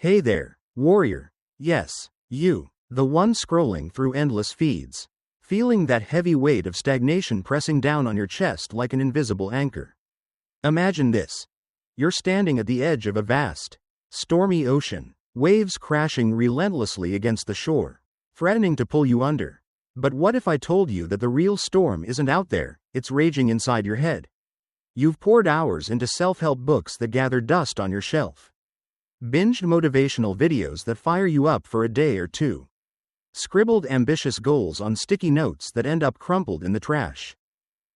Hey there, warrior. Yes, you, the one scrolling through endless feeds, feeling that heavy weight of stagnation pressing down on your chest like an invisible anchor. Imagine this. You're standing at the edge of a vast, stormy ocean, waves crashing relentlessly against the shore, threatening to pull you under. But what if I told you that the real storm isn't out there, it's raging inside your head? You've poured hours into self-help books that gather dust on your shelf. Binged motivational videos that fire you up for a day or two. Scribbled ambitious goals on sticky notes that end up crumpled in the trash.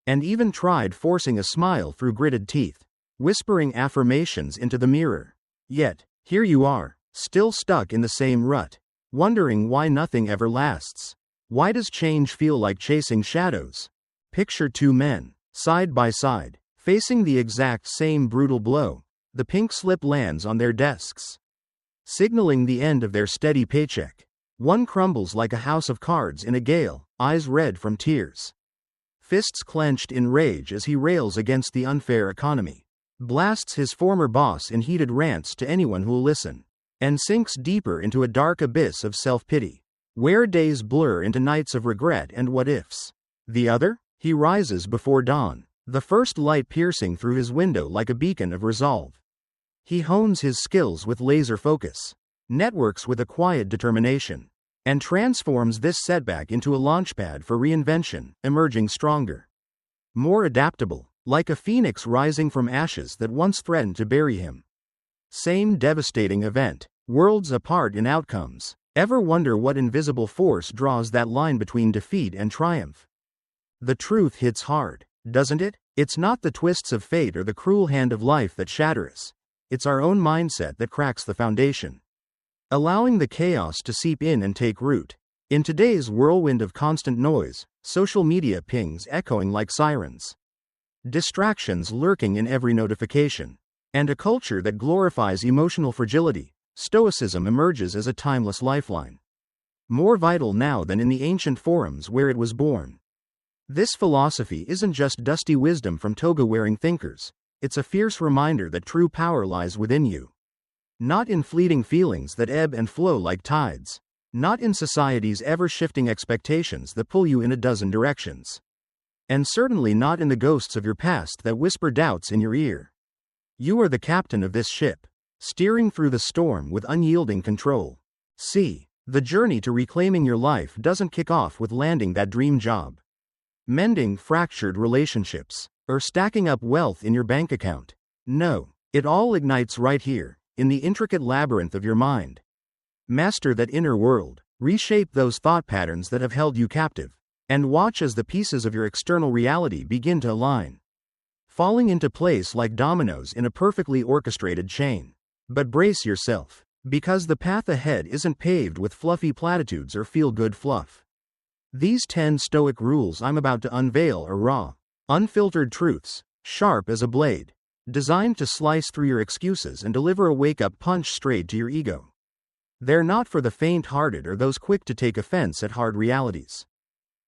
And even tried forcing a smile through gritted teeth, whispering affirmations into the mirror. Yet, here you are, still stuck in the same rut, wondering why nothing ever lasts. Why does change feel like chasing shadows? Picture two men, side by side, facing the exact same brutal blow. The pink slip lands on their desks, signaling the end of their steady paycheck. One crumbles like a house of cards in a gale, eyes red from tears. Fists clenched in rage as he rails against the unfair economy. Blasts his former boss in heated rants to anyone who'll listen. And sinks deeper into a dark abyss of self-pity, where days blur into nights of regret and what-ifs. The other? He rises before dawn, the first light piercing through his window like a beacon of resolve. He hones his skills with laser focus, networks with a quiet determination, and transforms this setback into a launchpad for reinvention, emerging stronger, more adaptable, like a phoenix rising from ashes that once threatened to bury him. Same devastating event, worlds apart in outcomes. Ever wonder what invisible force draws that line between defeat and triumph? The truth hits hard, doesn't it? It's not the twists of fate or the cruel hand of life that shatter us. It's our own mindset that cracks the foundation, allowing the chaos to seep in and take root. In today's whirlwind of constant noise, social media pings echoing like sirens, distractions lurking in every notification, and a culture that glorifies emotional fragility, Stoicism emerges as a timeless lifeline. More vital now than in the ancient forums where it was born. This philosophy isn't just dusty wisdom from toga-wearing thinkers. It's a fierce reminder that true power lies within you. Not in fleeting feelings that ebb and flow like tides. Not in society's ever-shifting expectations that pull you in a dozen directions. And certainly not in the ghosts of your past that whisper doubts in your ear. You are the captain of this ship, steering through the storm with unyielding control. See, the journey to reclaiming your life doesn't kick off with landing that dream job, mending fractured relationships, or stacking up wealth in your bank account. No, it all ignites right here, in the intricate labyrinth of your mind. Master that inner world, reshape those thought patterns that have held you captive, and watch as the pieces of your external reality begin to align, falling into place like dominoes in a perfectly orchestrated chain. But brace yourself, because the path ahead isn't paved with fluffy platitudes or feel-good fluff. These 10 Stoic rules I'm about to unveil are raw, unfiltered truths, sharp as a blade, designed to slice through your excuses and deliver a wake-up punch straight to your ego. They're not for the faint-hearted or those quick to take offense at hard realities.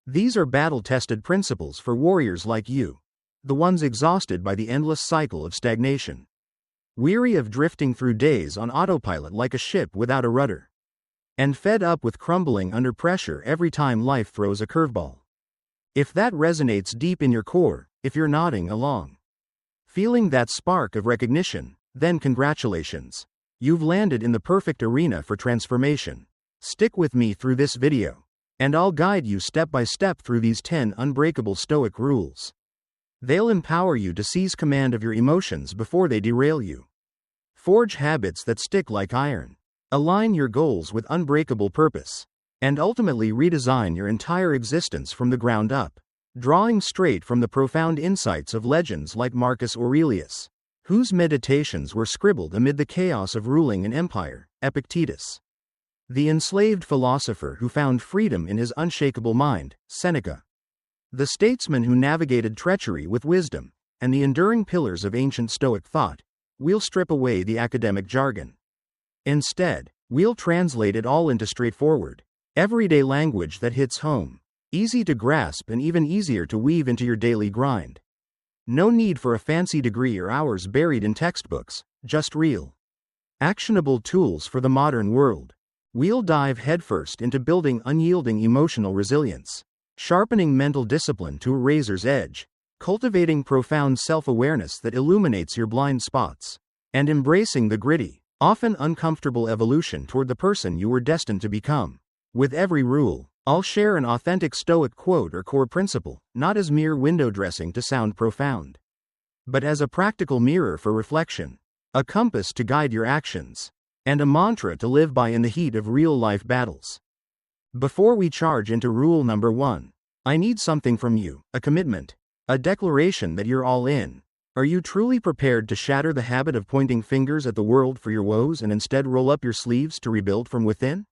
These are battle-tested principles for warriors like you, the ones exhausted by the endless cycle of stagnation, weary of drifting through days on autopilot like a ship without a rudder, and fed up with crumbling under pressure every time life throws a curveball. If that resonates deep in your core, if you're nodding along, feeling that spark of recognition, then congratulations. You've landed in the perfect arena for transformation. Stick with me through this video, and I'll guide you step by step through these 10 unbreakable Stoic rules. They'll empower you to seize command of your emotions before they derail you. Forge habits that stick like iron. Align your goals with unbreakable purpose, and ultimately redesign your entire existence from the ground up, drawing straight from the profound insights of legends like Marcus Aurelius, whose meditations were scribbled amid the chaos of ruling an empire, Epictetus, the enslaved philosopher who found freedom in his unshakable mind, Seneca, the statesman who navigated treachery with wisdom, and the enduring pillars of ancient Stoic thought. We'll strip away the academic jargon. Instead, we'll translate it all into straightforward, everyday language that hits home, easy to grasp and even easier to weave into your daily grind. No need for a fancy degree or hours buried in textbooks, just real, Actionable tools for the modern world. We'll dive headfirst into building unyielding emotional resilience, sharpening mental discipline to a razor's edge, cultivating profound self-awareness that illuminates your blind spots, and embracing the gritty, often uncomfortable evolution toward the person you were destined to become. With every rule, I'll share an authentic Stoic quote or core principle, not as mere window dressing to sound profound, but as a practical mirror for reflection, a compass to guide your actions, and a mantra to live by in the heat of real-life battles. Before we charge into rule number 1, I need something from you, a commitment, a declaration that you're all in. Are you truly prepared to shatter the habit of pointing fingers at the world for your woes and instead roll up your sleeves to rebuild from within?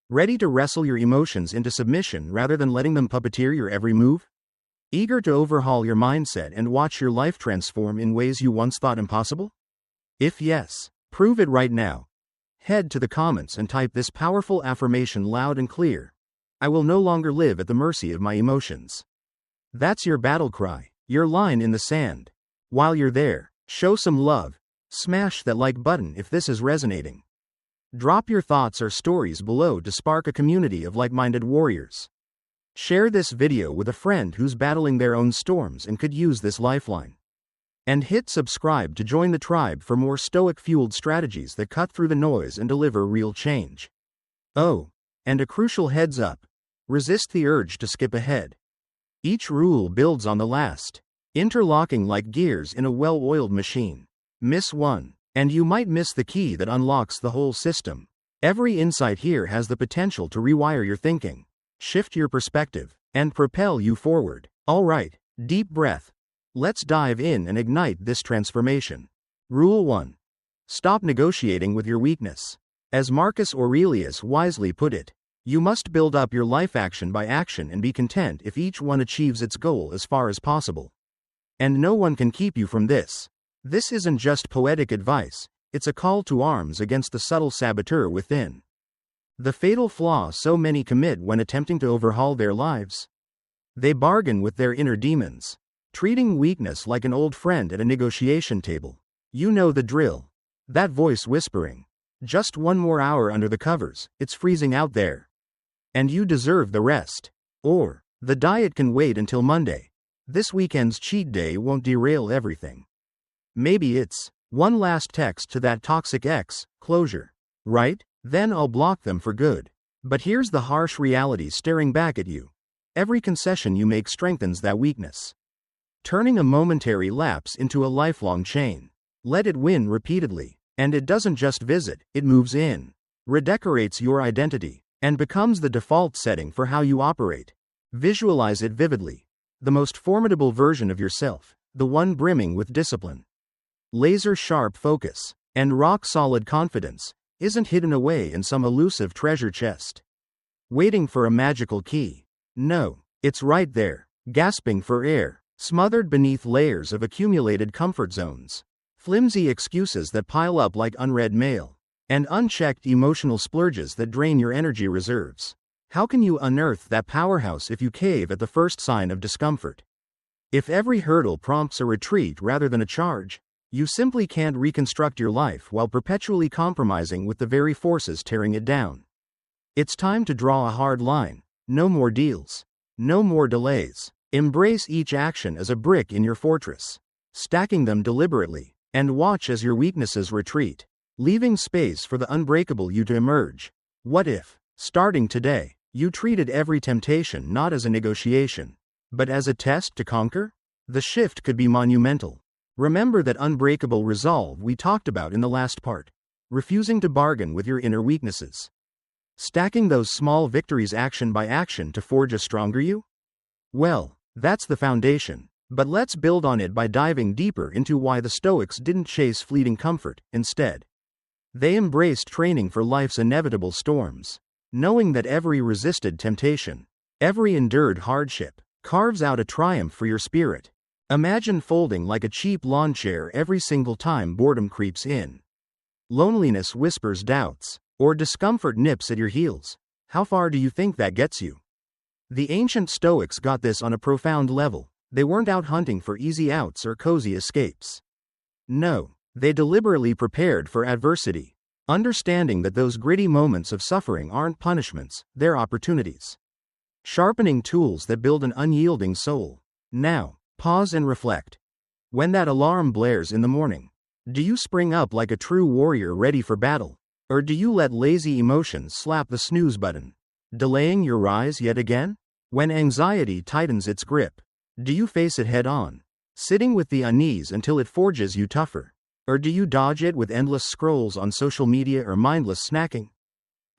Ready to wrestle your emotions into submission rather than letting them puppeteer your every move? Eager to overhaul your mindset and watch your life transform in ways you once thought impossible? If yes, prove it right now. Head to the comments and type this powerful affirmation loud and clear. I will no longer live at the mercy of my emotions. That's your battle cry, your line in the sand. While you're there, show some love. Smash that like button if this is resonating. Drop your thoughts or stories below to spark a community of like-minded warriors. Share this video with a friend who's battling their own storms and could use this lifeline. And hit subscribe to join the tribe for more Stoic-fueled strategies that cut through the noise and deliver real change. Oh, and a crucial heads up. Resist the urge to skip ahead. Each rule builds on the last, interlocking like gears in a well-oiled machine. Miss one, and you might miss the key that unlocks the whole system. Every insight here has the potential to rewire your thinking, shift your perspective, and propel you forward. All right, deep breath. Let's dive in and ignite this transformation. Rule 1. Stop negotiating with your weakness. As Marcus Aurelius wisely put it, you must build up your life action by action and be content if each one achieves its goal as far as possible. And no one can keep you from this. This isn't just poetic advice, it's a call to arms against the subtle saboteur within. The fatal flaw so many commit when attempting to overhaul their lives. They bargain with their inner demons, treating weakness like an old friend at a negotiation table. You know the drill. That voice whispering, just one more hour under the covers, it's freezing out there. And you deserve the rest. Or, the diet can wait until Monday. This weekend's cheat day won't derail everything. Maybe it's, one last text to that toxic ex, closure. Right? Then I'll block them for good. But here's the harsh reality staring back at you. Every concession you make strengthens that weakness, turning a momentary lapse into a lifelong chain. Let it win repeatedly, and it doesn't just visit, it moves in, redecorates your identity, and becomes the default setting for how you operate. Visualize it vividly. The most formidable version of yourself, the one brimming with discipline, laser-sharp focus, and rock-solid confidence, isn't hidden away in some elusive treasure chest, waiting for a magical key. No, it's right there, gasping for air, smothered beneath layers of accumulated comfort zones, flimsy excuses that pile up like unread mail, and unchecked emotional splurges that drain your energy reserves. How can you unearth that powerhouse if you cave at the first sign of discomfort? If every hurdle prompts a retreat rather than a charge, you simply can't reconstruct your life while perpetually compromising with the very forces tearing it down. It's time to draw a hard line. No more deals. No more delays. Embrace each action as a brick in your fortress, stacking them deliberately, and watch as your weaknesses retreat, leaving space for the unbreakable you to emerge. What if, starting today, you treated every temptation not as a negotiation, but as a test to conquer? The shift could be monumental. Remember that unbreakable resolve we talked about in the last part, refusing to bargain with your inner weaknesses. Stacking those small victories action by action to forge a stronger you? Well, that's the foundation, but let's build on it by diving deeper into why the Stoics didn't chase fleeting comfort. Instead, they embraced training for life's inevitable storms, knowing that every resisted temptation, every endured hardship, carves out a triumph for your spirit. Imagine folding like a cheap lawn chair every single time boredom creeps in, loneliness whispers doubts, or discomfort nips at your heels. How far do you think that gets you? The ancient Stoics got this on a profound level. They weren't out hunting for easy outs or cozy escapes. No, they deliberately prepared for adversity, Understanding that those gritty moments of suffering aren't punishments, they're opportunities. Sharpening tools that build an unyielding soul. Now, pause and reflect. When that alarm blares in the morning, do you spring up like a true warrior ready for battle? Or do you let lazy emotions slap the snooze button, delaying your rise yet again? When anxiety tightens its grip, do you face it head on, sitting with the unease until it forges you tougher? Or do you dodge it with endless scrolls on social media or mindless snacking?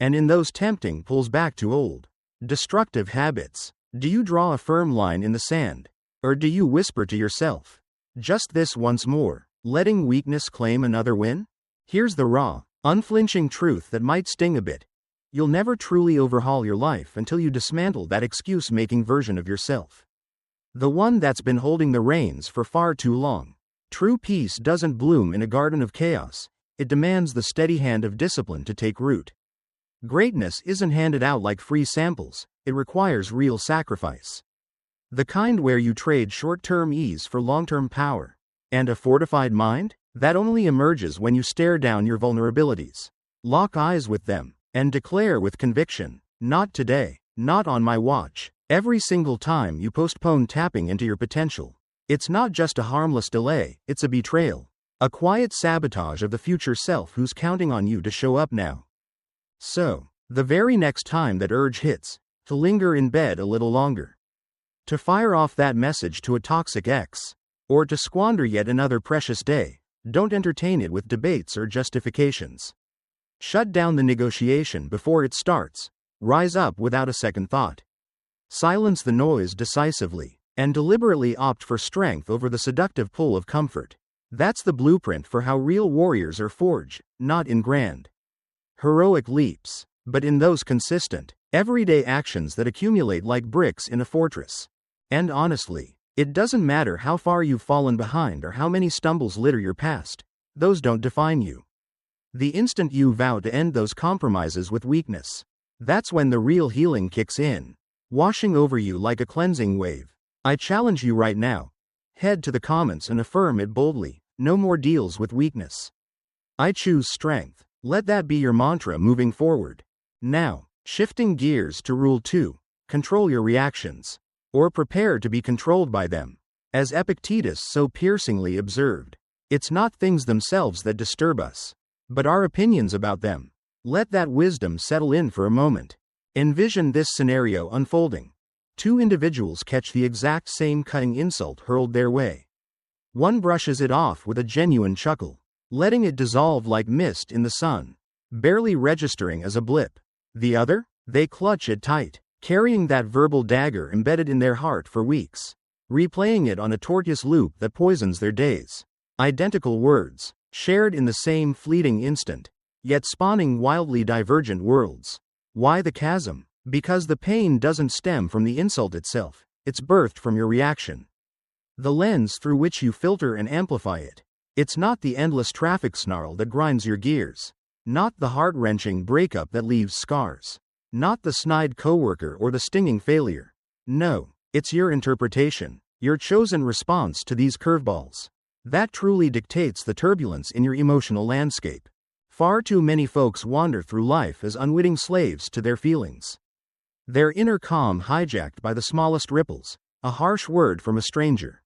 And in those tempting pulls back to old, destructive habits, do you draw a firm line in the sand? Or do you whisper to yourself, just this once more, letting weakness claim another win? Here's the raw, unflinching truth that might sting a bit. You'll never truly overhaul your life until you dismantle that excuse-making version of yourself. The one that's been holding the reins for far too long. True peace doesn't bloom in a garden of chaos. It demands the steady hand of discipline to take root. Greatness isn't handed out like free samples. It requires real sacrifice. The kind where you trade short-term ease for long-term power. And a fortified mind? That only emerges when you stare down your vulnerabilities, lock eyes with them, and declare with conviction, not today, not on my watch. Every single time you postpone tapping into your potential, it's not just a harmless delay, it's a betrayal. A quiet sabotage of the future self who's counting on you to show up now. So, the very next time that urge hits, to linger in bed a little longer. To fire off that message to a toxic ex. Or to squander yet another precious day, don't entertain it with debates or justifications. Shut down the negotiation before it starts. Rise up without a second thought. Silence the noise decisively, and deliberately opt for strength over the seductive pull of comfort. That's the blueprint for how real warriors are forged, not in grand, heroic leaps, but in those consistent, everyday actions that accumulate like bricks in a fortress. And honestly, it doesn't matter how far you've fallen behind or how many stumbles litter your past, those don't define you. The instant you vow to end those compromises with weakness, that's when the real healing kicks in, washing over you like a cleansing wave. I challenge you right now. Head to the comments and affirm it boldly. No more deals with weakness. I choose strength. Let that be your mantra moving forward. Now, shifting gears to Rule 2. Control your reactions. Or prepare to be controlled by them. As Epictetus so piercingly observed, it's not things themselves that disturb us, but our opinions about them. Let that wisdom settle in for a moment. Envision this scenario unfolding. Two individuals catch the exact same cutting insult hurled their way. One brushes it off with a genuine chuckle, letting it dissolve like mist in the sun, barely registering as a blip. The other? They clutch it tight, carrying that verbal dagger embedded in their heart for weeks, replaying it on a tortuous loop that poisons their days. Identical words, shared in the same fleeting instant, yet spawning wildly divergent worlds. Why the chasm? Because the pain doesn't stem from the insult itself, it's birthed from your reaction. The lens through which you filter and amplify it. It's not the endless traffic snarl that grinds your gears. Not the heart-wrenching breakup that leaves scars. Not the snide coworker or the stinging failure. No, it's your interpretation, your chosen response to these curveballs. That truly dictates the turbulence in your emotional landscape. Far too many folks wander through life as unwitting slaves to their feelings. Their inner calm hijacked by the smallest ripples, a harsh word from a stranger,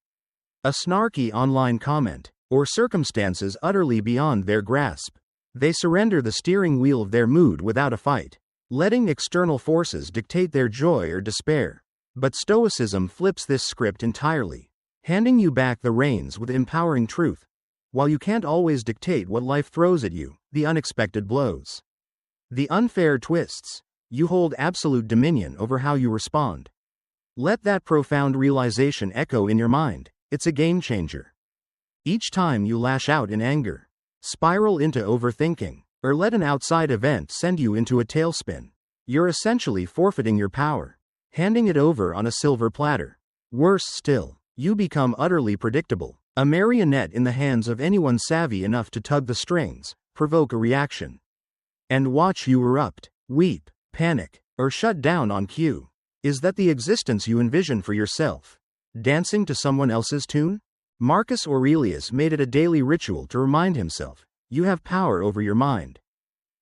a snarky online comment, or circumstances utterly beyond their grasp. They surrender the steering wheel of their mood without a fight, letting external forces dictate their joy or despair. But Stoicism flips this script entirely, handing you back the reins with empowering truth. While you can't always dictate what life throws at you, the unexpected blows, the unfair twists, you hold absolute dominion over how you respond. Let that profound realization echo in your mind. It's a game changer. Each time you lash out in anger, spiral into overthinking, or let an outside event send you into a tailspin, you're essentially forfeiting your power, handing it over on a silver platter. Worse still, you become utterly predictable, a marionette in the hands of anyone savvy enough to tug the strings, provoke a reaction, and watch you erupt, weep, panic, or shut down on cue. Is that the existence you envision for yourself? Dancing to someone else's tune? Marcus Aurelius made it a daily ritual to remind himself, you have power over your mind.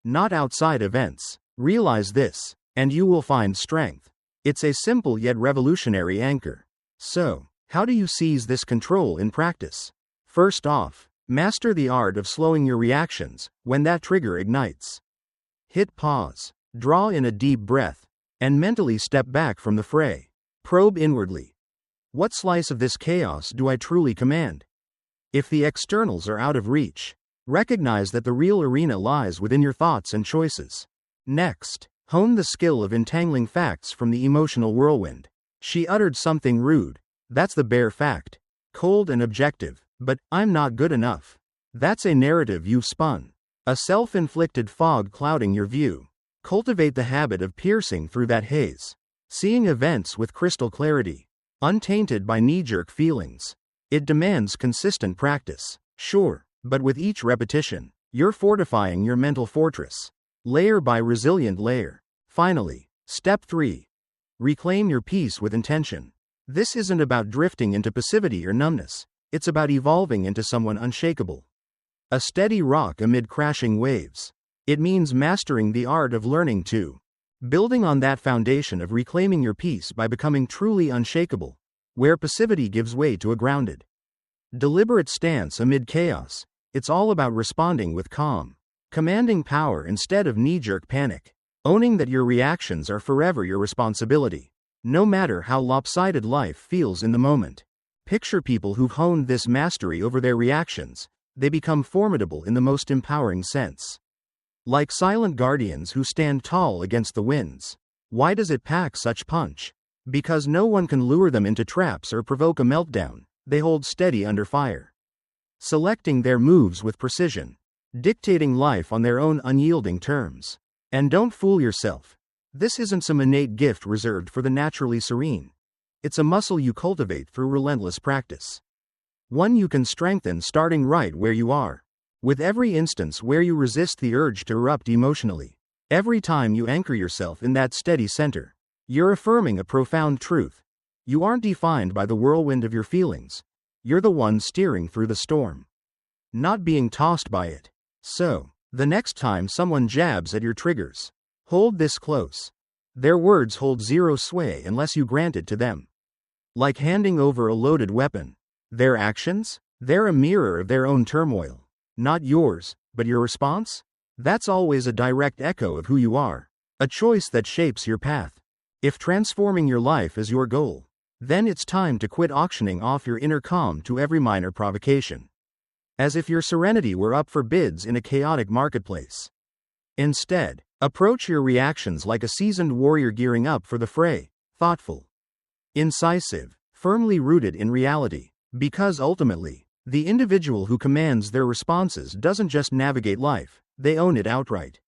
not outside events. Realize this, and you will find strength. It's a simple yet revolutionary anchor. So, how do you seize this control in practice? First off, master the art of slowing your reactions when that trigger ignites. Hit pause, draw in a deep breath, and mentally step back from the fray. Probe inwardly. What slice of this chaos do I truly command? If the externals are out of reach, recognize that the real arena lies within your thoughts and choices. Next, hone the skill of entangling facts from the emotional whirlwind. She uttered something rude. That's the bare fact. Cold and objective. But, I'm not good enough. That's a narrative you've spun. A self-inflicted fog clouding your view. Cultivate the habit of piercing through that haze. Seeing events with crystal clarity. Untainted by knee-jerk feelings. It demands consistent practice. Sure, but with each repetition, you're fortifying your mental fortress. Layer by resilient layer. Finally, step 3. Reclaim your peace with intention. This isn't about drifting into passivity or numbness. It's about evolving into someone unshakable. A steady rock amid crashing waves. It means mastering the art of learning to. Building on that foundation of reclaiming your peace by becoming truly unshakable, where passivity gives way to a grounded, deliberate stance amid chaos. It's all about responding with calm. Commanding power instead of knee-jerk panic. Owning that your reactions are forever your responsibility. No matter how lopsided life feels in the moment. Picture people who've honed this mastery over their reactions. They become formidable in the most empowering sense. Like silent guardians who stand tall against the winds. Why does it pack such punch? Because no one can lure them into traps or provoke a meltdown. They hold steady under fire. Selecting their moves with precision. Dictating life on their own unyielding terms. And don't fool yourself. This isn't some innate gift reserved for the naturally serene. It's a muscle you cultivate through relentless practice. One you can strengthen starting right where you are. With every instance where you resist the urge to erupt emotionally. Every time you anchor yourself in that steady center. You're affirming a profound truth. You aren't defined by the whirlwind of your feelings. You're the one steering through the storm. Not being tossed by it. So, the next time someone jabs at your triggers, hold this close. Their words hold zero sway unless you grant it to them. Like handing over a loaded weapon. Their actions? They're a mirror of their own turmoil. Not yours, but your response? That's always a direct echo of who you are. A choice that shapes your path. If transforming your life is your goal, then it's time to quit auctioning off your inner calm to every minor provocation. As if your serenity were up for bids in a chaotic marketplace. Instead, approach your reactions like a seasoned warrior gearing up for the fray, thoughtful, incisive, firmly rooted in reality. Because ultimately, the individual who commands their responses doesn't just navigate life, they own it outright.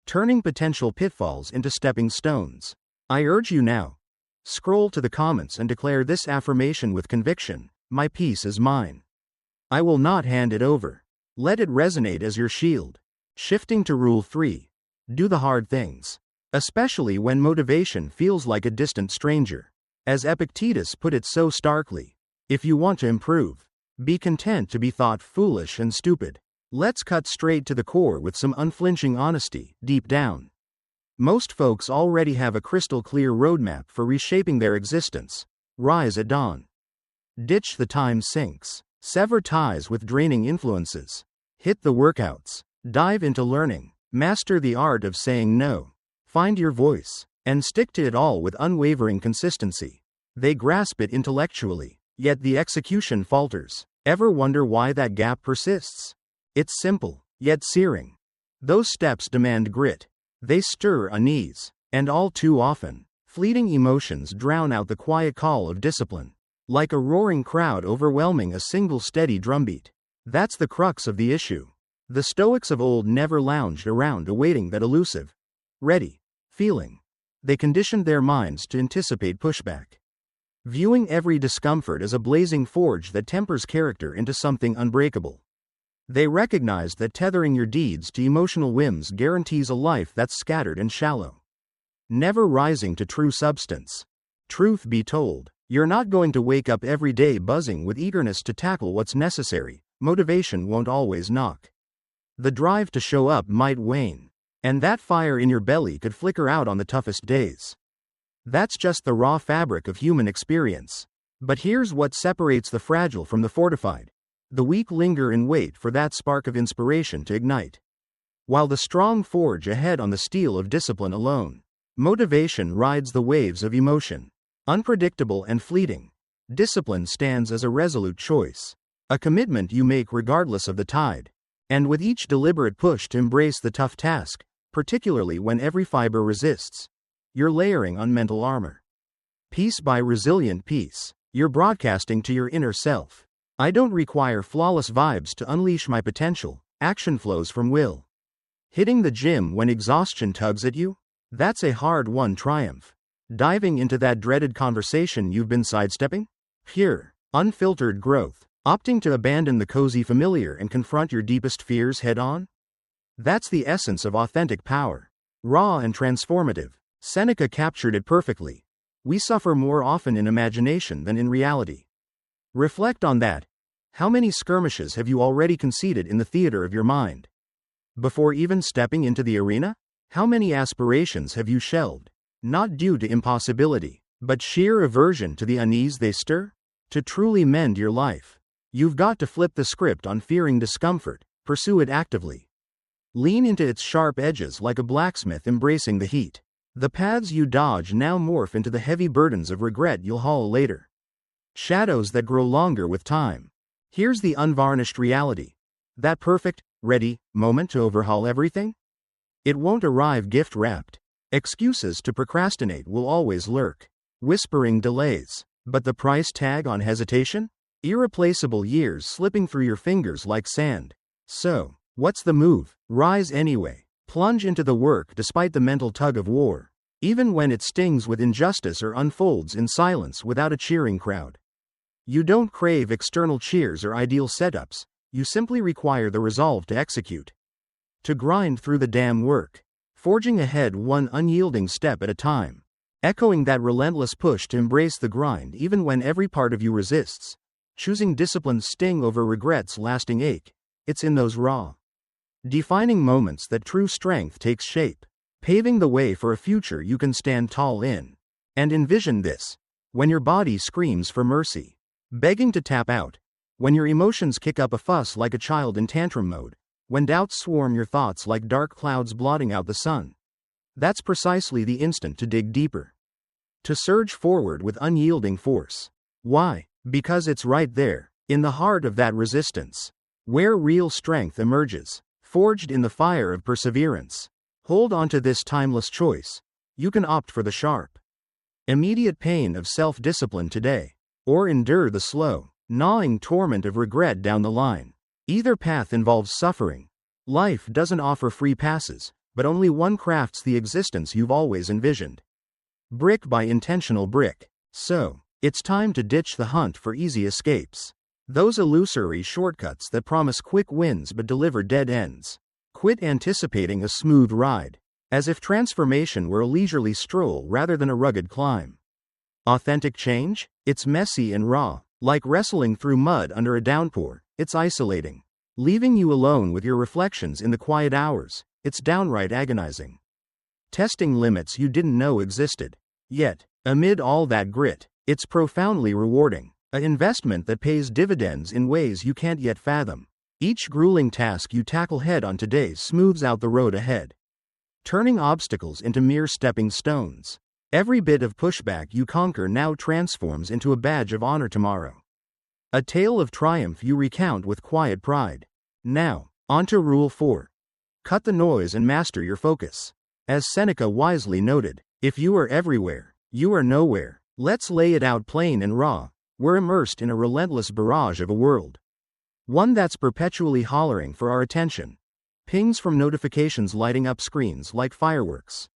Turning potential pitfalls into stepping stones. I urge you now. Scroll to the comments and declare this affirmation with conviction. My peace is mine. I will not hand it over. Let it resonate as your shield. Shifting to Rule 3. Do the hard things. Especially when motivation feels like a distant stranger. As Epictetus put it so starkly, if you want to improve, be content to be thought foolish and stupid. Let's cut straight to the core with some unflinching honesty, deep down. Most folks already have a crystal clear roadmap for reshaping their existence. Rise at dawn. Ditch the time sinks. Sever ties with draining influences. Hit the workouts. Dive into learning. Master the art of saying no. Find your voice. And stick to it all with unwavering consistency. They grasp it intellectually, yet the execution falters. Ever wonder why that gap persists? It's simple, yet searing. Those steps demand grit. They stir unease. And all too often, fleeting emotions drown out the quiet call of discipline. Like a roaring crowd overwhelming a single steady drumbeat. That's the crux of the issue. The Stoics of old never lounged around awaiting that elusive, ready feeling. They conditioned their minds to anticipate pushback. Viewing every discomfort as a blazing forge that tempers character into something unbreakable. They recognized that tethering your deeds to emotional whims guarantees a life that's scattered and shallow. Never rising to true substance. Truth be told, you're not going to wake up every day buzzing with eagerness to tackle what's necessary. Motivation won't always knock. The drive to show up might wane. And that fire in your belly could flicker out on the toughest days. That's just the raw fabric of human experience. But here's what separates the fragile from the fortified. The weak linger and wait for that spark of inspiration to ignite, while the strong forge ahead on the steel of discipline alone. Motivation rides the waves of emotion. Unpredictable and fleeting. Discipline stands as a resolute choice. A commitment you make regardless of the tide. And with each deliberate push to embrace the tough task, particularly when every fiber resists, you're layering on mental armor. Piece by resilient piece, you're broadcasting to your inner self. I don't require flawless vibes to unleash my potential. Action flows from will. Hitting the gym when exhaustion tugs at you? That's a hard-won triumph. Diving into that dreaded conversation you've been sidestepping? Pure, unfiltered growth. Opting to abandon the cozy familiar and confront your deepest fears head-on? That's the essence of authentic power. Raw and transformative. Seneca captured it perfectly. We suffer more often in imagination than in reality. Reflect on that. How many skirmishes have you already conceded in the theater of your mind? Before even stepping into the arena? How many aspirations have you shelved? Not due to impossibility, but sheer aversion to the unease they stir? To truly mend your life, you've got to flip the script on fearing discomfort, pursue it actively. Lean into its sharp edges like a blacksmith embracing the heat. The paths you dodge now morph into the heavy burdens of regret you'll haul later. Shadows that grow longer with time. Here's the unvarnished reality. That perfect, ready moment to overhaul everything? It won't arrive gift-wrapped. Excuses to procrastinate will always lurk, whispering delays. But the price tag on hesitation? Irreplaceable years slipping through your fingers like sand. So, what's the move? Rise anyway. Plunge into the work despite the mental tug of war, even when it stings with injustice or unfolds in silence without a cheering crowd. You don't crave external cheers or ideal setups. You simply require the resolve to execute. To grind through the damn work. Forging ahead one unyielding step at a time. Echoing that relentless push to embrace the grind even when every part of you resists. Choosing discipline's sting over regret's lasting ache. It's in those raw, defining moments that true strength takes shape. Paving the way for a future you can stand tall in. And envision this. When your body screams for mercy. Begging to tap out. When your emotions kick up a fuss like a child in tantrum mode. When doubts swarm your thoughts like dark clouds blotting out the sun. That's precisely the instant to dig deeper. To surge forward with unyielding force. Why? Because it's right there, in the heart of that resistance, where real strength emerges, forged in the fire of perseverance. Hold on to this timeless choice. You can opt for the sharp, immediate pain of self-discipline today, or endure the slow, gnawing torment of regret down the line. Either path involves suffering. Life doesn't offer free passes, but only one crafts the existence you've always envisioned. Brick by intentional brick. So, it's time to ditch the hunt for easy escapes. Those illusory shortcuts that promise quick wins but deliver dead ends. Quit anticipating a smooth ride, as if transformation were a leisurely stroll rather than a rugged climb. Authentic change? It's messy and raw, like wrestling through mud under a downpour. It's isolating, leaving you alone with your reflections in the quiet hours. It's downright agonizing. Testing limits you didn't know existed. Yet, amid all that grit, it's profoundly rewarding. An investment that pays dividends in ways you can't yet fathom. Each grueling task you tackle head on today smooths out the road ahead, turning obstacles into mere stepping stones. Every bit of pushback you conquer now transforms into a badge of honor tomorrow. A tale of triumph you recount with quiet pride. Now, onto Rule 4. Cut the noise and master your focus. As Seneca wisely noted, if you are everywhere, you are nowhere. Let's lay it out plain and raw. We're immersed in a relentless barrage of a world. One that's perpetually hollering for our attention. Pings from notifications lighting up screens like fireworks.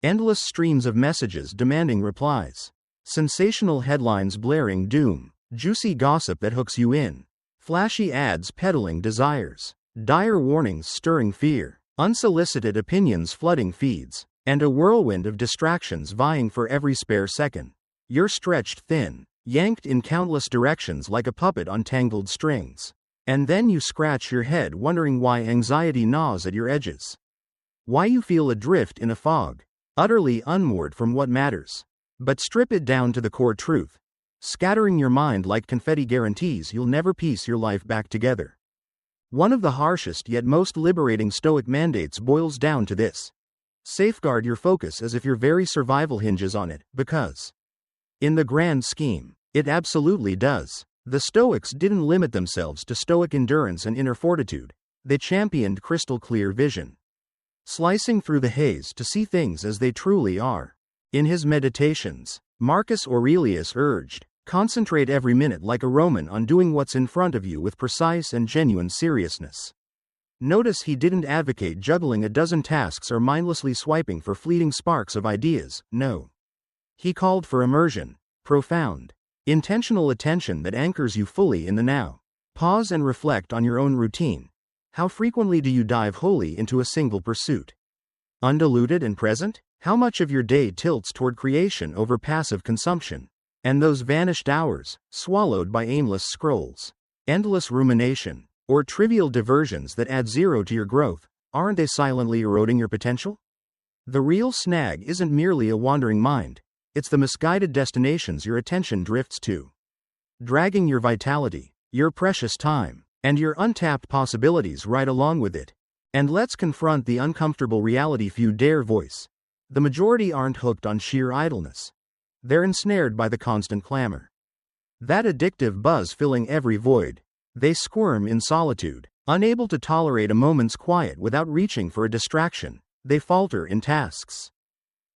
Endless streams of messages demanding replies. Sensational headlines blaring doom. Juicy gossip that hooks you in. Flashy ads peddling desires. Dire warnings stirring fear. Unsolicited opinions flooding feeds. And a whirlwind of distractions vying for every spare second. You're stretched thin, yanked in countless directions like a puppet on tangled strings. And then you scratch your head wondering why anxiety gnaws at your edges. Why you feel adrift in a fog, utterly unmoored from what matters. But strip it down to the core truth. Scattering your mind like confetti guarantees you'll never piece your life back together. One of the harshest yet most liberating Stoic mandates boils down to this. Safeguard your focus as if your very survival hinges on it, because, in the grand scheme, it absolutely does. The Stoics didn't limit themselves to stoic endurance and inner fortitude. They championed crystal-clear vision, slicing through the haze to see things as they truly are. In his Meditations, Marcus Aurelius urged, concentrate every minute like a Roman on doing what's in front of you with precise and genuine seriousness. Notice he didn't advocate juggling a dozen tasks or mindlessly swiping for fleeting sparks of ideas, no. He called for immersion, profound, intentional attention that anchors you fully in the now. Pause and reflect on your own routine. How frequently do you dive wholly into a single pursuit? Undiluted and present? How much of your day tilts toward creation over passive consumption? And those vanished hours, swallowed by aimless scrolls, endless rumination, or trivial diversions that add zero to your growth, aren't they silently eroding your potential? The real snag isn't merely a wandering mind, it's the misguided destinations your attention drifts to, dragging your vitality, your precious time, and your untapped possibilities right along with it. And let's confront the uncomfortable reality few dare voice. The majority aren't hooked on sheer idleness. They're ensnared by the constant clamor, that addictive buzz filling every void. They squirm in solitude, unable to tolerate a moment's quiet without reaching for a distraction. They falter in tasks,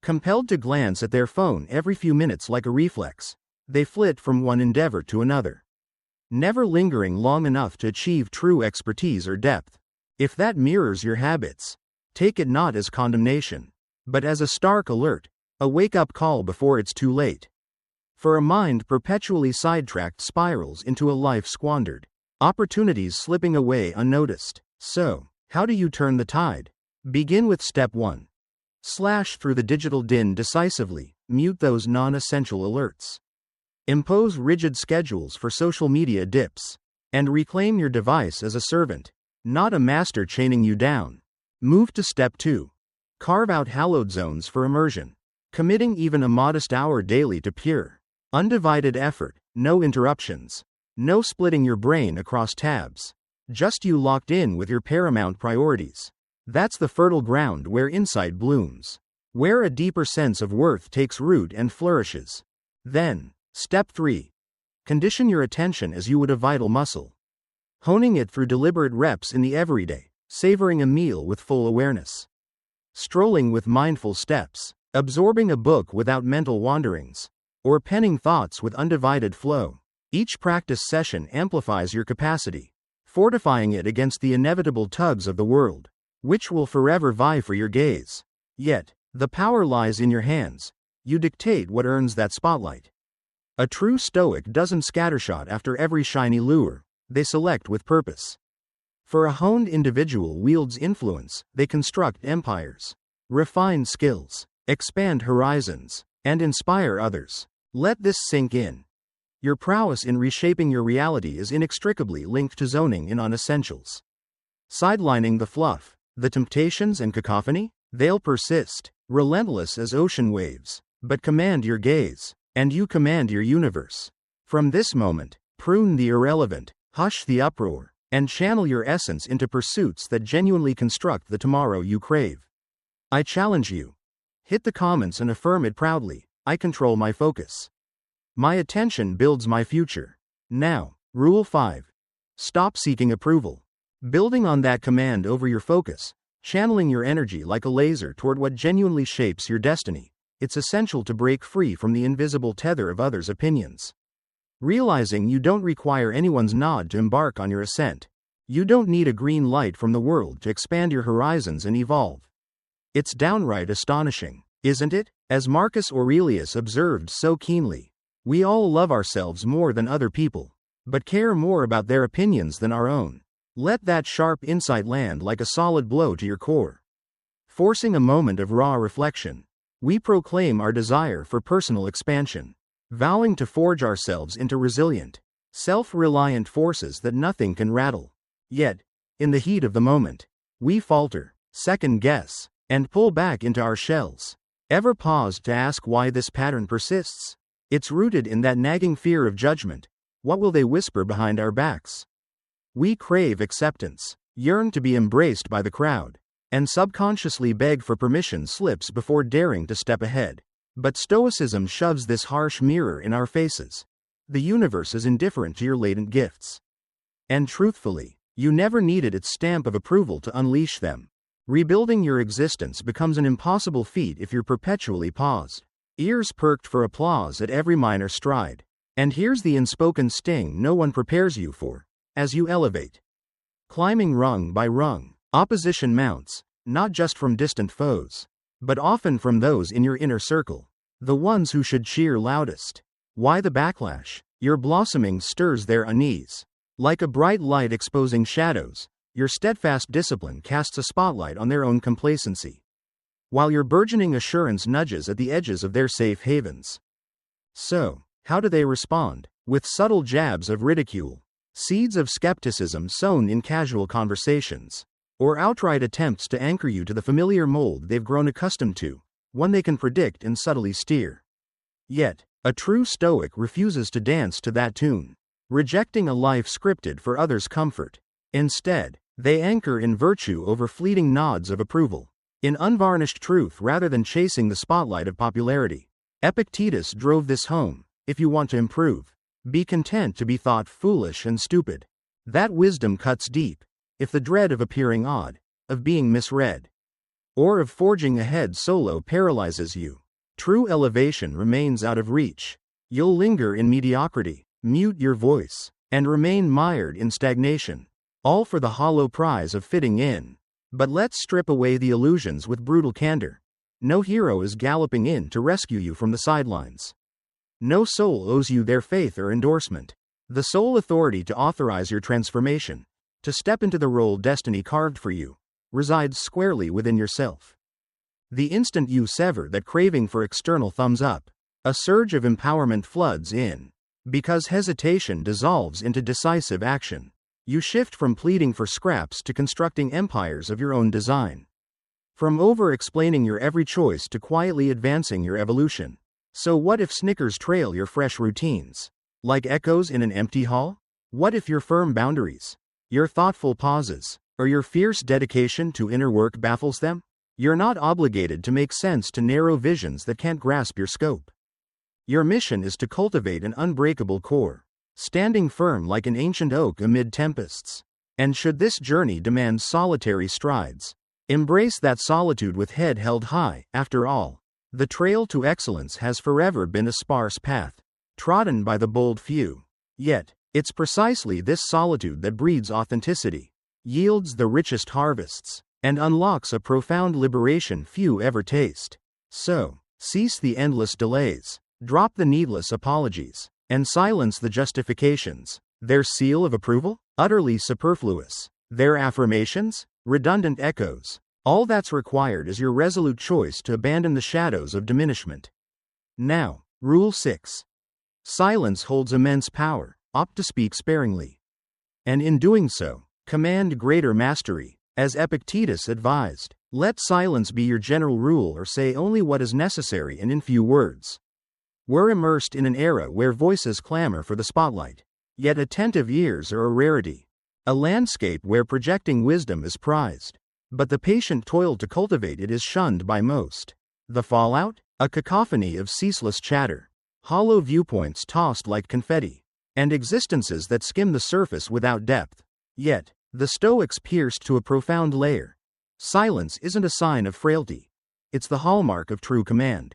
compelled to glance at their phone every few minutes like a reflex. They flit from one endeavor to another, never lingering long enough to achieve true expertise or depth. If that mirrors your habits, take it not as condemnation, but as a stark alert, a wake-up call before it's too late. For a mind perpetually sidetracked spirals into a life squandered, opportunities slipping away unnoticed. So, how do you turn the tide? Begin with step 1. Slash through the digital din decisively, mute those non-essential alerts. Impose rigid schedules for social media dips, and reclaim your device as a servant, not a master chaining you down. Move to step 2. Carve out hallowed zones for immersion, committing even a modest hour daily to pure, undivided effort, no interruptions, no splitting your brain across tabs, just you locked in with your paramount priorities. That's the fertile ground where insight blooms, where a deeper sense of worth takes root and flourishes. Then, step 3. Condition your attention as you would a vital muscle, honing it through deliberate reps in the everyday, savoring a meal with full awareness, strolling with mindful steps, absorbing a book without mental wanderings, or penning thoughts with undivided flow. Each practice session amplifies your capacity, fortifying it against the inevitable tugs of the world, which will forever vie for your gaze. Yet, the power lies in your hands. You dictate what earns that spotlight. A true Stoic doesn't scattershot after every shiny lure, they select with purpose. For a honed individual wields influence, they construct empires, refine skills, expand horizons, and inspire others. Let this sink in. Your prowess in reshaping your reality is inextricably linked to zoning in on essentials. Sidelining the fluff, the temptations and cacophony, they'll persist, relentless as ocean waves, but command your gaze, and you command your universe. From this moment, prune the irrelevant, hush the uproar, and channel your essence into pursuits that genuinely construct the tomorrow you crave. I challenge you. Hit the comments and affirm it proudly. I control my focus. My attention builds my future. Now, Rule 5. Stop seeking approval. Building on that command over your focus, channeling your energy like a laser toward what genuinely shapes your destiny, it's essential to break free from the invisible tether of others' opinions. Realizing you don't require anyone's nod to embark on your ascent. You don't need a green light from the world to expand your horizons and evolve. It's downright astonishing, isn't it? As Marcus Aurelius observed so keenly, we all love ourselves more than other people, but care more about their opinions than our own. Let that sharp insight land like a solid blow to your core. Forcing a moment of raw reflection, we proclaim our desire for personal expansion, vowing to forge ourselves into resilient, self-reliant forces that nothing can rattle. Yet, in the heat of the moment, we falter, second guess, and pull back into our shells. Ever paused to ask why this pattern persists? It's rooted in that nagging fear of judgment. What will they whisper behind our backs? We crave acceptance, yearn to be embraced by the crowd, and subconsciously beg for permission slips before daring to step ahead. But Stoicism shoves this harsh mirror in our faces. The universe is indifferent to your latent gifts. And truthfully, you never needed its stamp of approval to unleash them. Rebuilding your existence becomes an impossible feat if you're perpetually paused, ears perked for applause at every minor stride. And here's the unspoken sting no one prepares you for. As you elevate, climbing rung by rung, opposition mounts, not just from distant foes, but often from those in your inner circle, the ones who should cheer loudest. Why the backlash? Your blossoming stirs their unease. Like a bright light exposing shadows, your steadfast discipline casts a spotlight on their own complacency, while your burgeoning assurance nudges at the edges of their safe havens. So, how do they respond? With subtle jabs of ridicule, seeds of skepticism sown in casual conversations, or outright attempts to anchor you to the familiar mold they've grown accustomed to, one they can predict and subtly steer. Yet, a true Stoic refuses to dance to that tune, rejecting a life scripted for others' comfort. Instead, they anchor in virtue over fleeting nods of approval, in unvarnished truth rather than chasing the spotlight of popularity. Epictetus drove this home. If you want to improve, be content to be thought foolish and stupid. That wisdom cuts deep. If the dread of appearing odd, of being misread, or of forging ahead solo paralyzes you, true elevation remains out of reach. You'll linger in mediocrity, mute your voice, and remain mired in stagnation, all for the hollow prize of fitting in. But let's strip away the illusions with brutal candor. No hero is galloping in to rescue you from the sidelines. No soul owes you their faith or endorsement. The sole authority to authorize your transformation, to step into the role destiny carved for you, resides squarely within yourself. The instant you sever that craving for external thumbs up, a surge of empowerment floods in. Because hesitation dissolves into decisive action, you shift from pleading for scraps to constructing empires of your own design. From over-explaining your every choice to quietly advancing your evolution. So what if Snickers trail your fresh routines, like echoes in an empty hall? What if your firm boundaries, your thoughtful pauses, or your fierce dedication to inner work baffles them? You're not obligated to make sense to narrow visions that can't grasp your scope. Your mission is to cultivate an unbreakable core, standing firm like an ancient oak amid tempests. And should this journey demand solitary strides, embrace that solitude with head held high. After all, the trail to excellence has forever been a sparse path, trodden by the bold few. Yet, it's precisely this solitude that breeds authenticity, yields the richest harvests, and unlocks a profound liberation few ever taste. So, cease the endless delays, drop the needless apologies, and silence the justifications. Their seal of approval? Utterly superfluous. Their affirmations? Redundant echoes. All that's required is your resolute choice to abandon the shadows of diminishment. Now, Rule 6. Silence holds immense power. Opt to speak sparingly. And in doing so, command greater mastery. As Epictetus advised, let silence be your general rule, or say only what is necessary and in few words. We're immersed in an era where voices clamor for the spotlight, yet attentive ears are a rarity. A landscape where projecting wisdom is prized, but the patient toil to cultivate it is shunned by most. The fallout? A cacophony of ceaseless chatter, hollow viewpoints tossed like confetti, and existences that skim the surface without depth. Yet, the Stoics pierced to a profound layer. Silence isn't a sign of frailty. It's the hallmark of true command.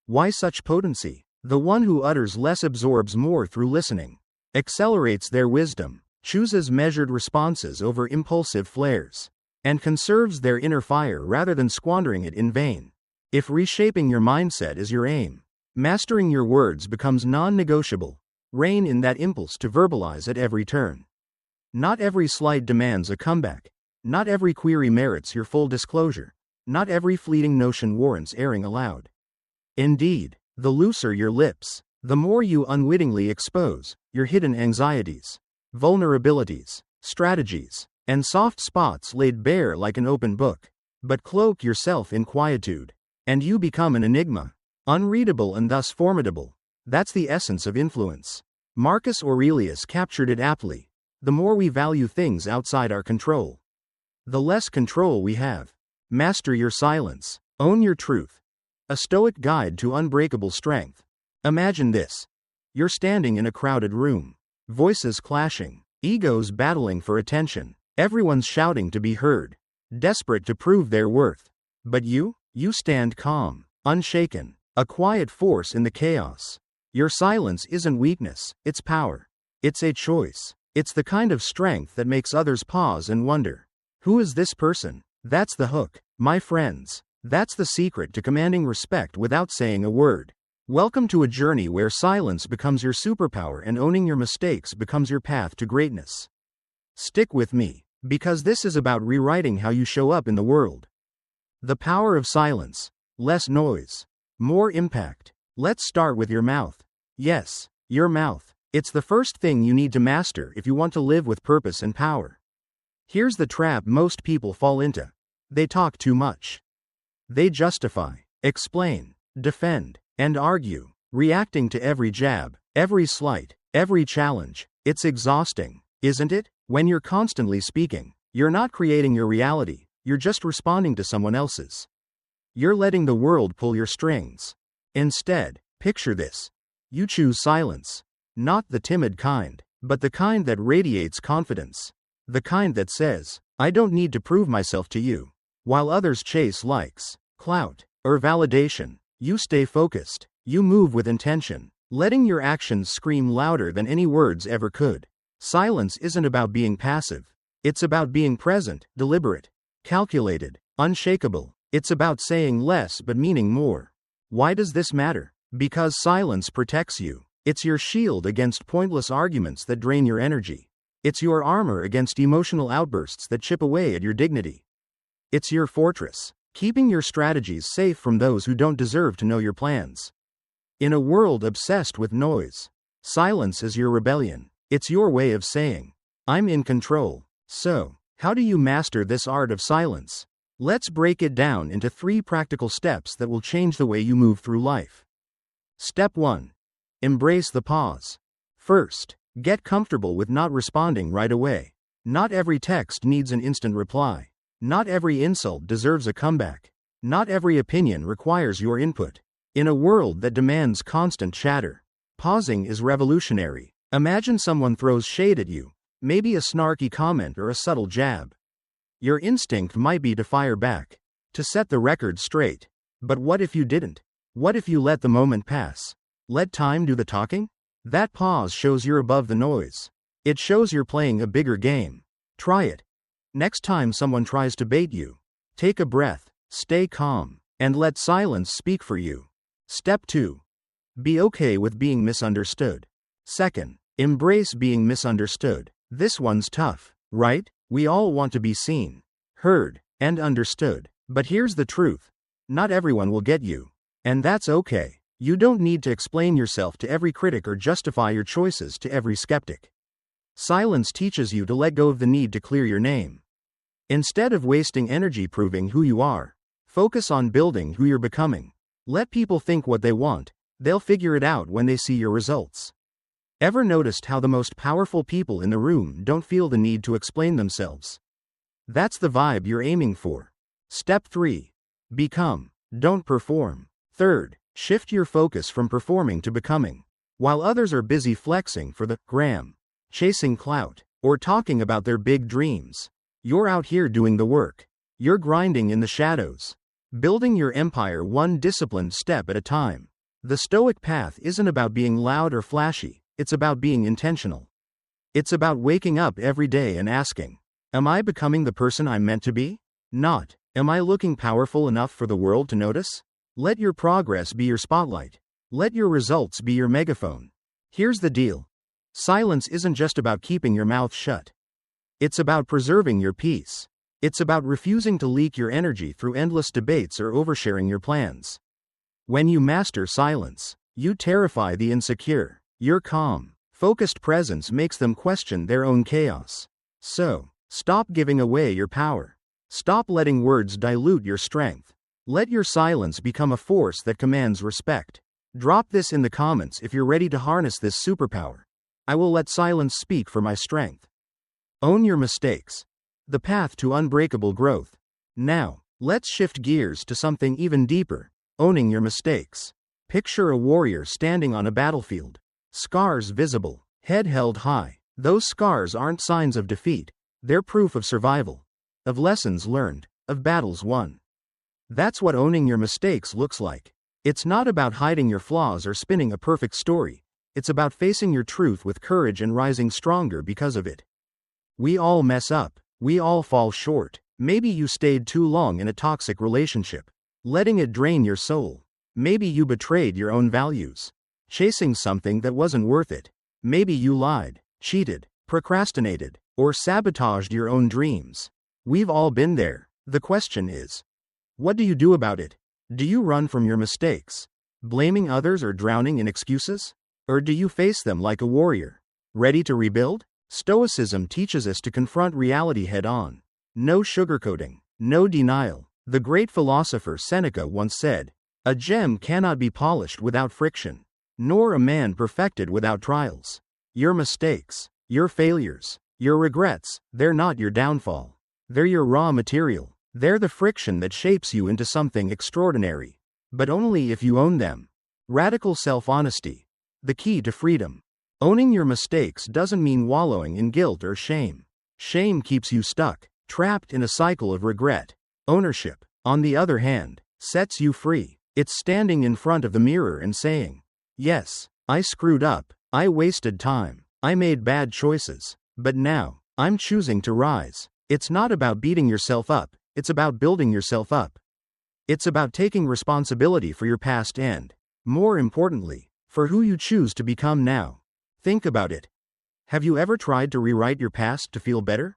Why such potency? The one who utters less absorbs more through listening, accelerates their wisdom, chooses measured responses over impulsive flares, and conserves their inner fire rather than squandering it in vain. If reshaping your mindset is your aim, mastering your words becomes non-negotiable. Rein in that impulse to verbalize at every turn. Not every slight demands a comeback. Not every query merits your full disclosure. Not every fleeting notion warrants airing aloud. Indeed, the looser your lips, the more you unwittingly expose your hidden anxieties, vulnerabilities, strategies, and soft spots laid bare like an open book. but cloak yourself in quietude. And you become an enigma. Unreadable and thus formidable. That's the essence of influence. Marcus Aurelius captured it aptly. The more we value things outside our control, the less control we have. Master your silence. Own your truth. A Stoic guide to unbreakable strength. Imagine this. You're standing in a crowded room. Voices clashing. Egos battling for attention. Everyone's shouting to be heard. Desperate to prove their worth. But you stand calm, unshaken. A quiet force in the chaos. Your silence isn't weakness, it's power. It's a choice. It's the kind of strength that makes others pause and wonder. Who is this person? That's the hook, my friends. That's the secret to commanding respect without saying a word. Welcome to a journey where silence becomes your superpower and owning your mistakes becomes your path to greatness. Stick with me, because this is about rewriting how you show up in the world. The power of silence. Less noise. More impact. Let's start with your mouth. Yes, your mouth. It's the first thing you need to master if you want to live with purpose and power. Here's the trap most people fall into. They talk too much. They justify, explain, defend, and argue, reacting to every jab, every slight, every challenge. It's exhausting, isn't it? When you're constantly speaking, you're not creating your reality, you're just responding to someone else's. You're letting the world pull your strings. Instead, picture this. You choose silence. Not the timid kind, but the kind that radiates confidence. The kind that says, I don't need to prove myself to you. While others chase likes, clout, or validation, you stay focused. You move with intention, letting your actions scream louder than any words ever could. Silence isn't about being passive. It's about being present, deliberate, calculated, unshakable. It's about saying less but meaning more. Why does this matter? Because silence protects you. It's your shield against pointless arguments that drain your energy. It's your armor against emotional outbursts that chip away at your dignity. It's your fortress, keeping your strategies safe from those who don't deserve to know your plans. In a world obsessed with noise, silence is your rebellion. It's your way of saying, I'm in control. So, how do you master this art of silence? Let's break it down into 3 practical steps that will change the way you move through life. Step 1. Embrace the pause. First, get comfortable with not responding right away. Not every text needs an instant reply. Not every insult deserves a comeback. Not every opinion requires your input. In a world that demands constant chatter, pausing is revolutionary. Imagine someone throws shade at you, maybe a snarky comment or a subtle jab. Your instinct might be to fire back, to set the record straight. But what if you didn't? What if you let the moment pass? Let time do the talking? That pause shows you're above the noise. It shows you're playing a bigger game. Try it. Next time someone tries to bait you, take a breath, stay calm, and let silence speak for you. Step 2. Be okay with being misunderstood. Second, embrace being misunderstood. This one's tough, right? We all want to be seen, heard, and understood. But here's the truth. Not everyone will get you. And that's okay. You don't need to explain yourself to every critic or justify your choices to every skeptic. Silence teaches you to let go of the need to clear your name. Instead of wasting energy proving who you are, focus on building who you're becoming. Let people think what they want. They'll figure it out when they see your results. Ever noticed how the most powerful people in the room don't feel the need to explain themselves? That's the vibe you're aiming for. Step 3. Become. Don't perform. Third, shift your focus from performing to becoming. While others are busy flexing for the gram, chasing clout, or talking about their big dreams, you're out here doing the work. You're grinding in the shadows, building your empire one disciplined step at a time. The Stoic path isn't about being loud or flashy. It's about being intentional. It's about waking up every day and asking, am I becoming the person I'm meant to be? Not, am I looking powerful enough for the world to notice? Let your progress be your spotlight. Let your results be your megaphone. Here's the deal. Silence isn't just about keeping your mouth shut. It's about preserving your peace. It's about refusing to leak your energy through endless debates or oversharing your plans. When you master silence, you terrify the insecure. Your calm, focused presence makes them question their own chaos. So, stop giving away your power. Stop letting words dilute your strength. Let your silence become a force that commands respect. Drop this in the comments if you're ready to harness this superpower. I will let silence speak for my strength. Own your mistakes. The path to unbreakable growth. Now, let's shift gears to something even deeper. Owning your mistakes. Picture a warrior standing on a battlefield. Scars visible, head held high. Those scars aren't signs of defeat. They're proof of survival, of lessons learned, of battles won. That's what owning your mistakes looks like. It's not about hiding your flaws or spinning a perfect story. It's about facing your truth with courage and rising stronger because of it. We all mess up. We all fall short. Maybe you stayed too long in a toxic relationship, letting it drain your soul. Maybe you betrayed your own values, chasing something that wasn't worth it. Maybe you lied, cheated, procrastinated, or sabotaged your own dreams. We've all been there. The question is, what do you do about it? Do you run from your mistakes, blaming others or drowning in excuses? Or do you face them like a warrior, ready to rebuild? Stoicism teaches us to confront reality head-on. No sugarcoating, no denial. The great philosopher Seneca once said, "A gem cannot be polished without friction, nor a man perfected without trials." Your mistakes, your failures, your regrets, they're not your downfall. They're your raw material. They're the friction that shapes you into something extraordinary. But only if you own them. Radical self-honesty. The key to freedom. Owning your mistakes doesn't mean wallowing in guilt or shame. Shame keeps you stuck, trapped in a cycle of regret. Ownership, on the other hand, sets you free. It's standing in front of the mirror and saying, "Yes, I screwed up. I wasted time. I made bad choices. But now, I'm choosing to rise." It's not about beating yourself up. It's about building yourself up. It's about taking responsibility for your past and, more importantly, for who you choose to become now. Think about it. Have you ever tried to rewrite your past to feel better?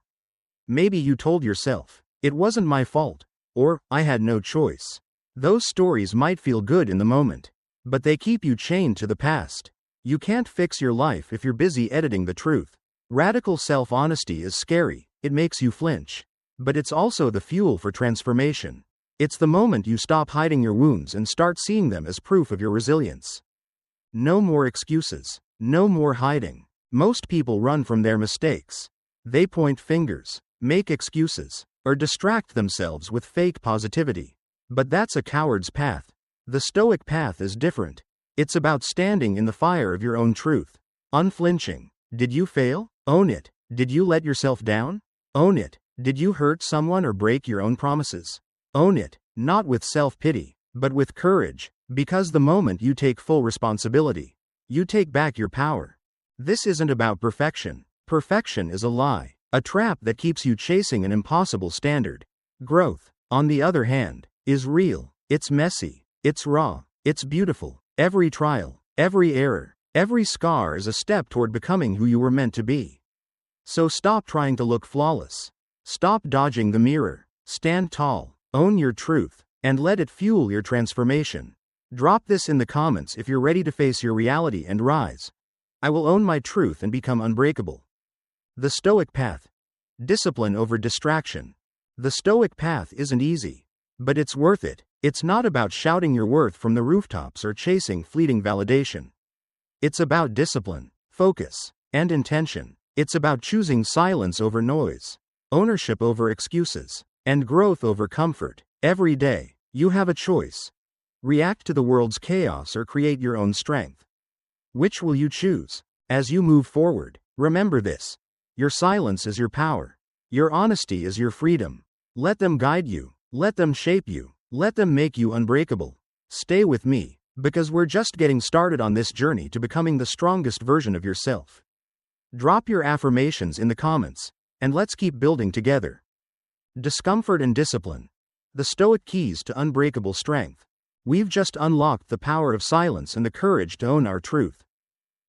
Maybe you told yourself, "It wasn't my fault," or "I had no choice." Those stories might feel good in the moment, but they keep you chained to the past. You can't fix your life if you're busy editing the truth. Radical self-honesty is scary. It makes you flinch. But it's also the fuel for transformation. It's the moment you stop hiding your wounds and start seeing them as proof of your resilience. No more excuses. No more hiding. Most people run from their mistakes. They point fingers, make excuses, or distract themselves with fake positivity. But that's a coward's path. The Stoic path is different. It's about standing in the fire of your own truth. Unflinching. Did you fail? Own it. Did you let yourself down? Own it. Did you hurt someone or break your own promises? Own it, not with self-pity, but with courage, because the moment you take full responsibility, you take back your power. This isn't about perfection. Perfection is a lie, a trap that keeps you chasing an impossible standard. Growth, on the other hand, is real. It's messy. It's raw. It's beautiful. Every trial, every error, every scar is a step toward becoming who you were meant to be. So stop trying to look flawless. Stop dodging the mirror. Stand tall, own your truth, and let it fuel your transformation. Drop this in the comments if you're ready to face your reality and rise. I will own my truth and become unbreakable. The Stoic path. Discipline over distraction. The Stoic path isn't easy, but it's worth it. It's not about shouting your worth from the rooftops or chasing fleeting validation. It's about discipline, focus, and intention. It's about choosing silence over noise, ownership over excuses, and growth over comfort. Every day, you have a choice. React to the world's chaos or create your own strength. Which will you choose? As you move forward, remember this. Your silence is your power. Your honesty is your freedom. Let them guide you. Let them shape you. Let them make you unbreakable. Stay with me, because we're just getting started on this journey to becoming the strongest version of yourself. Drop your affirmations in the comments, and let's keep building together. Discomfort and discipline. The Stoic keys to unbreakable strength. We've just unlocked the power of silence and the courage to own our truth.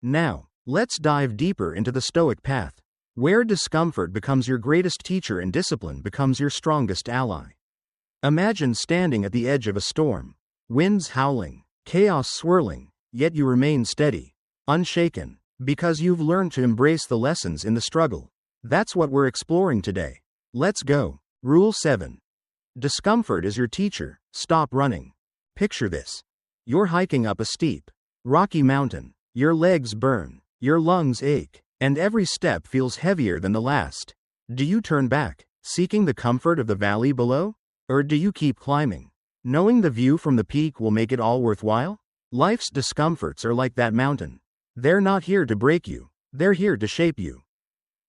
Now, let's dive deeper into the Stoic path, where discomfort becomes your greatest teacher and discipline becomes your strongest ally. Imagine standing at the edge of a storm, winds howling, chaos swirling, yet you remain steady, unshaken, because you've learned to embrace the lessons in the struggle. That's what we're exploring today. Let's go. Rule 7. Discomfort is your teacher. Stop running. Picture this. You're hiking up a steep, rocky mountain. Your legs burn, your lungs ache, and every step feels heavier than the last. Do you turn back, seeking the comfort of the valley below? Or do you keep climbing, knowing the view from the peak will make it all worthwhile? Life's discomforts are like that mountain. They're not here to break you, they're here to shape you.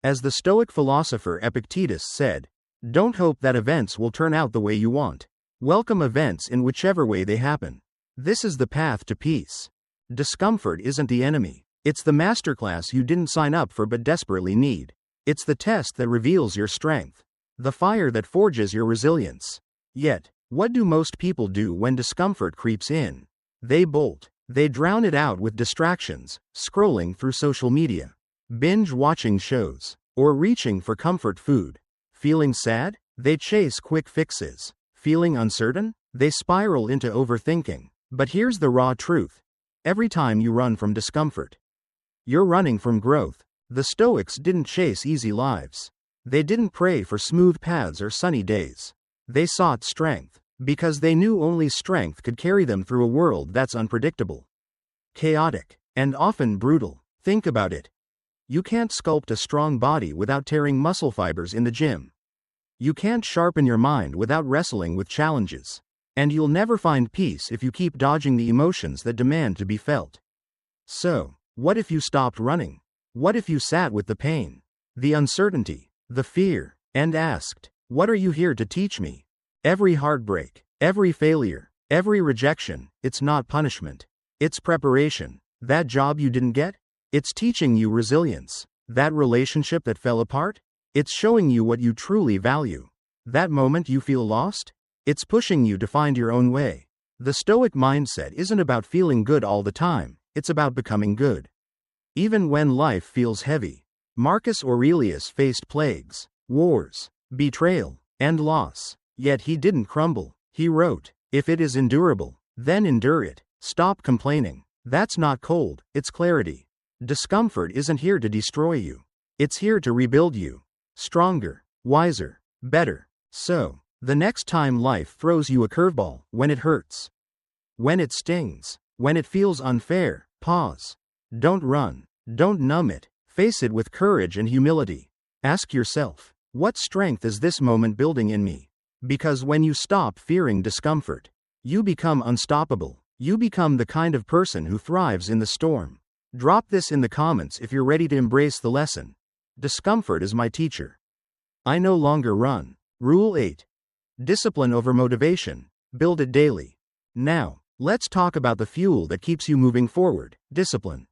As the Stoic philosopher Epictetus said, don't hope that events will turn out the way you want. Welcome events in whichever way they happen. This is the path to peace. Discomfort isn't the enemy. It's the masterclass you didn't sign up for but desperately need. It's the test that reveals your strength, the fire that forges your resilience. Yet, what do most people do when discomfort creeps in? They bolt. They drown it out with distractions, scrolling through social media, binge watching shows, or reaching for comfort food. Feeling sad? They chase quick fixes. Feeling uncertain? They spiral into overthinking. But here's the raw truth. Every time you run from discomfort, you're running from growth. The Stoics didn't chase easy lives. They didn't pray for smooth paths or sunny days. They sought strength, because they knew only strength could carry them through a world that's unpredictable, chaotic, and often brutal. Think about it. You can't sculpt a strong body without tearing muscle fibers in the gym. You can't sharpen your mind without wrestling with challenges. And you'll never find peace if you keep dodging the emotions that demand to be felt. So, what if you stopped running? What if you sat with the pain, the uncertainty, the fear, and asked, what are you here to teach me? Every heartbreak, every failure, every rejection, it's not punishment. It's preparation. That job you didn't get? It's teaching you resilience. That relationship that fell apart? It's showing you what you truly value. That moment you feel lost? It's pushing you to find your own way. The Stoic mindset isn't about feeling good all the time, it's about becoming good. Even when life feels heavy. Marcus Aurelius faced plagues, wars, betrayal, and loss. Yet he didn't crumble. He wrote, if it is endurable, then endure it. Stop complaining. That's not cold, it's clarity. Discomfort isn't here to destroy you. It's here to rebuild you. Stronger, wiser, better. So, the next time life throws you a curveball, when it hurts, when it stings, when it feels unfair, pause. Don't run. Don't numb it. Face it with courage and humility. Ask yourself, what strength is this moment building in me? Because when you stop fearing discomfort, you become unstoppable. You become the kind of person who thrives in the storm. Drop this in the comments if you're ready to embrace the lesson. Discomfort is my teacher. I no longer run. Rule 8. Discipline over motivation. Build it daily. Now, let's talk about the fuel that keeps you moving forward. Discipline.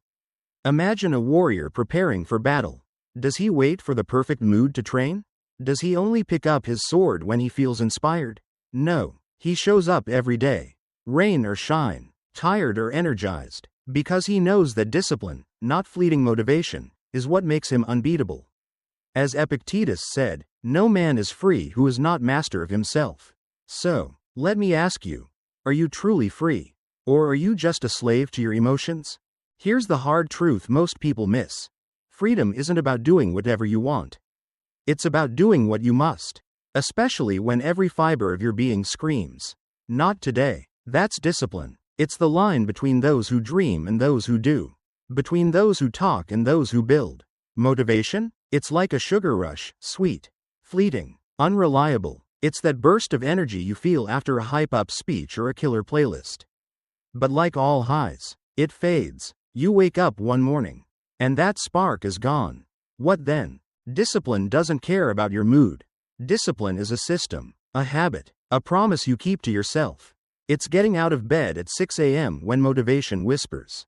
Imagine a warrior preparing for battle. Does he wait for the perfect mood to train? Does he only pick up his sword when he feels inspired? No. He shows up every day, rain or shine, tired or energized, because he knows that discipline, not fleeting motivation, is what makes him unbeatable. As Epictetus said, no man is free who is not master of himself. So, let me ask you, are you truly free? Or are you just a slave to your emotions? Here's the hard truth most people miss. Freedom isn't about doing whatever you want. It's about doing what you must, especially when every fiber of your being screams, not today. That's discipline. It's the line between those who dream and those who do, between those who talk and those who build. Motivation? It's like a sugar rush, sweet, fleeting, unreliable. It's that burst of energy you feel after a hype-up speech or a killer playlist. But like all highs, it fades. You wake up one morning, and that spark is gone. What then? Discipline doesn't care about your mood. Discipline is a system, a habit, a promise you keep to yourself. It's getting out of bed at 6 a.m. when motivation whispers,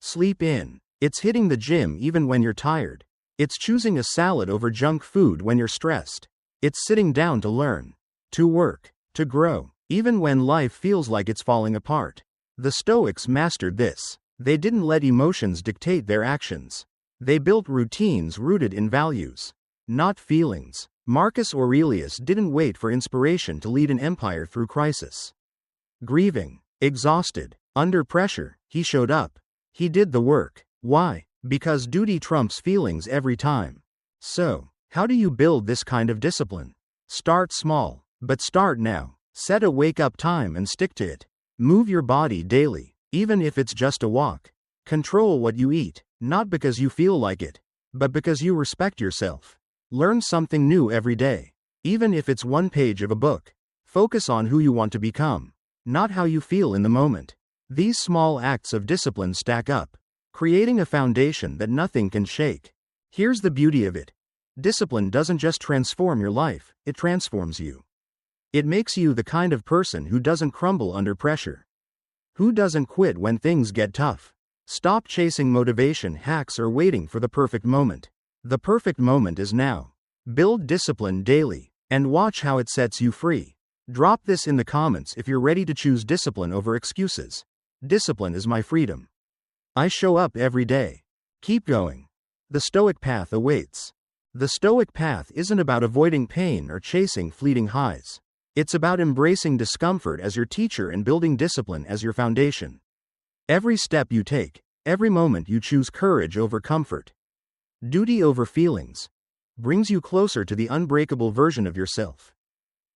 sleep in. It's hitting the gym even when you're tired. It's choosing a salad over junk food when you're stressed. It's sitting down to learn, to work, to grow, even when life feels like it's falling apart. The Stoics mastered this. They didn't let emotions dictate their actions. They built routines rooted in values, not feelings. Marcus Aurelius didn't wait for inspiration to lead an empire through crisis. Grieving, exhausted, under pressure, he showed up. He did the work. Why? Because duty trumps feelings every time. So, how do you build this kind of discipline? Start small, but start now. Set a wake-up time and stick to it. Move your body daily, even if it's just a walk. Control what you eat, not because you feel like it, but because you respect yourself. Learn something new every day, even if it's one page of a book. Focus on who you want to become, not how you feel in the moment. These small acts of discipline stack up, creating a foundation that nothing can shake. Here's the beauty of it. Discipline doesn't just transform your life, it transforms you. It makes you the kind of person who doesn't crumble under pressure, who doesn't quit when things get tough. Stop chasing motivation hacks or waiting for the perfect moment. The perfect moment is now. Build discipline daily, and watch how it sets you free. Drop this in the comments if you're ready to choose discipline over excuses. Discipline is my freedom. I show up every day. Keep going. The Stoic path awaits. The Stoic path isn't about avoiding pain or chasing fleeting highs. It's about embracing discomfort as your teacher and building discipline as your foundation. Every step you take, every moment you choose courage over comfort, duty over feelings, brings you closer to the unbreakable version of yourself.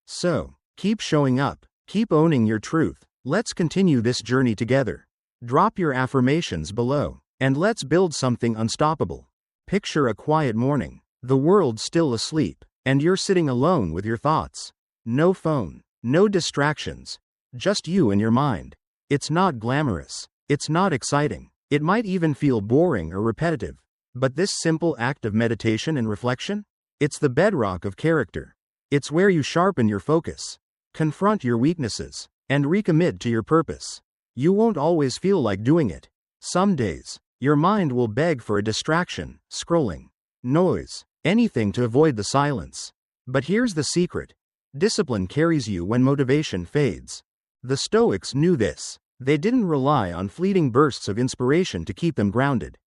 So, keep showing up, keep owning your truth. Let's continue this journey together. Drop your affirmations below, and let's build something unstoppable. Picture a quiet morning, the world's still asleep, and you're sitting alone with your thoughts. No phone, no distractions, just you and your mind. It's not glamorous, it's not exciting, it might even feel boring or repetitive. But this simple act of meditation and reflection? It's the bedrock of character. It's where you sharpen your focus, confront your weaknesses, and recommit to your purpose. You won't always feel like doing it. Some days, your mind will beg for a distraction, scrolling, noise, anything to avoid the silence. But here's the secret. Discipline carries you when motivation fades. The Stoics knew this. They didn't rely on fleeting bursts of inspiration to keep them grounded.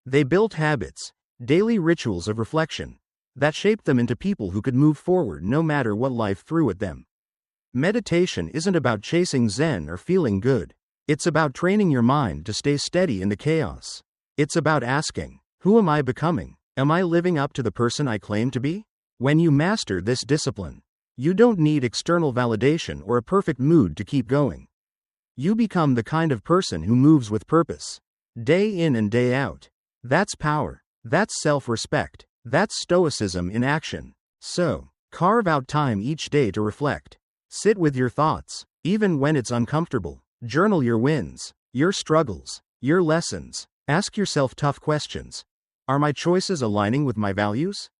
They built habits, daily rituals of reflection, that shaped them into people who could move forward no matter what life threw at them. Meditation isn't about chasing Zen or feeling good. It's about training your mind to stay steady in the chaos. It's about asking, who am I becoming? Am I living up to the person I claim to be? When you master this discipline, you don't need external validation or a perfect mood to keep going. You become the kind of person who moves with purpose, day in and day out. That's power. That's self-respect. That's Stoicism in action. So, carve out time each day to reflect. Sit with your thoughts, even when it's uncomfortable. Journal your wins, your struggles, your lessons. Ask yourself tough questions. Are my choices aligning with my values?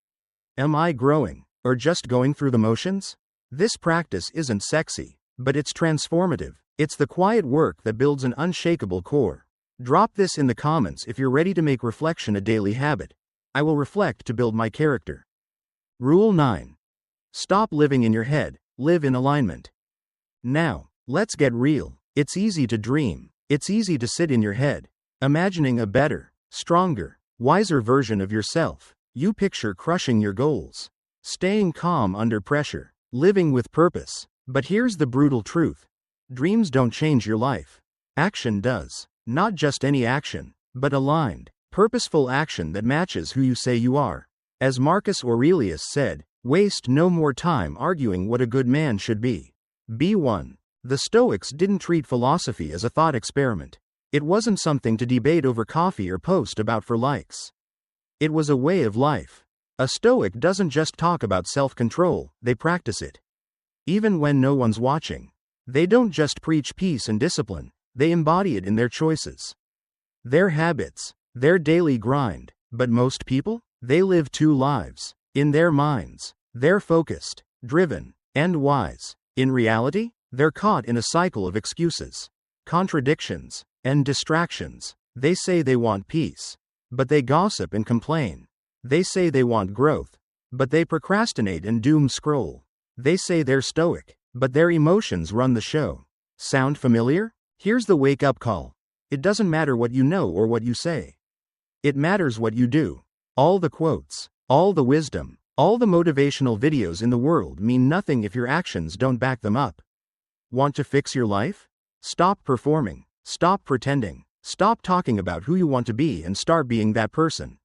Am I growing, or just going through the motions? This practice isn't sexy, but it's transformative. It's the quiet work that builds an unshakable core. Drop this in the comments if you're ready to make reflection a daily habit. I will reflect to build my character. Rule 9. Stop living in your head, live in alignment. Now, let's get real. It's easy to dream. It's easy to sit in your head, imagining a better, stronger, wiser version of yourself. You picture crushing your goals, staying calm under pressure, living with purpose. But here's the brutal truth. Dreams don't change your life. Action does. Not just any action, but aligned, purposeful action that matches who you say you are. As Marcus Aurelius said, waste no more time arguing what a good man should be. Be one. The Stoics didn't treat philosophy as a thought experiment. It wasn't something to debate over coffee or post about for likes. It was a way of life. A Stoic doesn't just talk about self-control, they practice it. Even when no one's watching. They don't just preach peace and discipline, they embody it in their choices, their habits, their daily grind. But most people? They live two lives. In their minds, they're focused, driven, and wise. In reality, they're caught in a cycle of excuses, contradictions, and distractions. They say they want peace, but they gossip and complain. They say they want growth, but they procrastinate and doom scroll. They say they're stoic, but their emotions run the show. Sound familiar? Here's the wake-up call. It doesn't matter what you know or what you say. It matters what you do. All the quotes, all the wisdom, all the motivational videos in the world mean nothing if your actions don't back them up. Want to fix your life? Stop performing. Stop pretending. Stop talking about who you want to be and start being that person.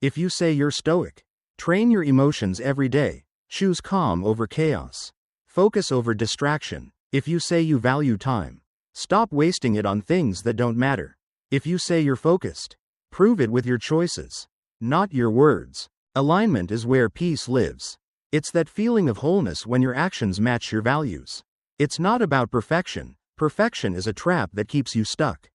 If you say you're stoic, train your emotions every day. Choose calm over chaos. Focus over distraction. If you say you value time, stop wasting it on things that don't matter. If you say you're focused, prove it with your choices, not your words. Alignment is where peace lives. It's that feeling of wholeness when your actions match your values. It's not about perfection. Perfection is a trap that keeps you stuck.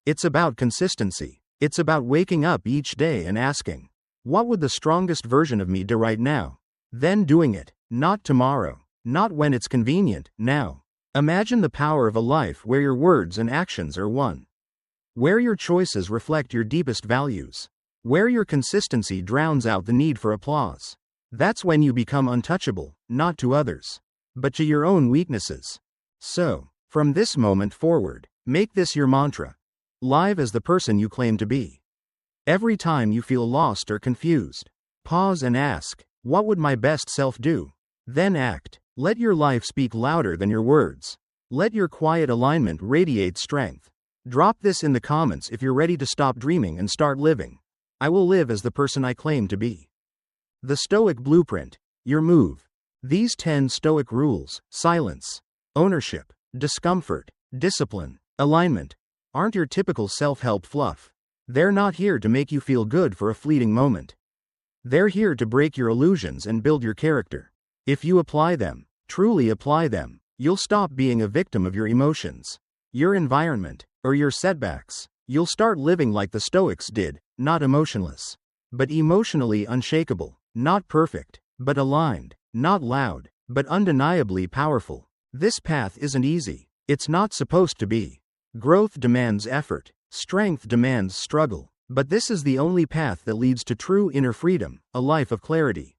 It's about consistency. It's about waking up each day and asking, what would the strongest version of me do right now? Then doing it, not tomorrow, not when it's convenient, now. Imagine the power of a life where your words and actions are one. Where your choices reflect your deepest values. Where your consistency drowns out the need for applause. That's when you become untouchable, not to others, but to your own weaknesses. So, from this moment forward, make this your mantra. Live as the person you claim to be. Every time you feel lost or confused, pause and ask, what would my best self do? Then act. Let your life speak louder than your words. Let your quiet alignment radiate strength. Drop this in the comments if you're ready to stop dreaming and start living. I will live as the person I claim to be. The Stoic Blueprint. Your move. These 10 Stoic rules, silence, ownership, discomfort, discipline, alignment, aren't your typical self-help fluff. They're not here to make you feel good for a fleeting moment. They're here to break your illusions and build your character. If you apply them, truly apply them, you'll stop being a victim of your emotions, your environment, or your setbacks. You'll start living like the Stoics did, not emotionless, but emotionally unshakable, not perfect, but aligned, not loud, but undeniably powerful. This path isn't easy. It's not supposed to be. Growth demands effort. Strength demands struggle. But this is the only path that leads to true inner freedom, a life of clarity,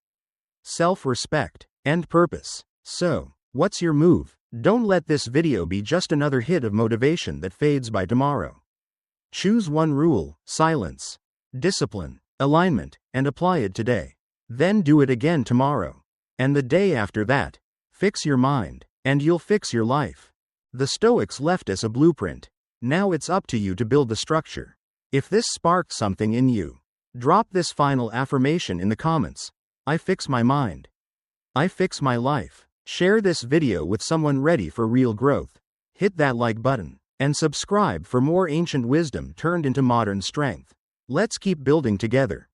self-respect, and purpose. So, what's your move? Don't let this video be just another hit of motivation that fades by tomorrow. Choose one rule, silence, discipline, alignment, and apply it today. Then do it again tomorrow. And the day after that. Fix your mind, and you'll fix your life. The Stoics left us a blueprint. Now it's up to you to build the structure. If this sparked something in you, drop this final affirmation in the comments. I fix my mind. I fix my life. Share this video with someone ready for real growth. Hit that like button, and subscribe for more ancient wisdom turned into modern strength. Let's keep building together.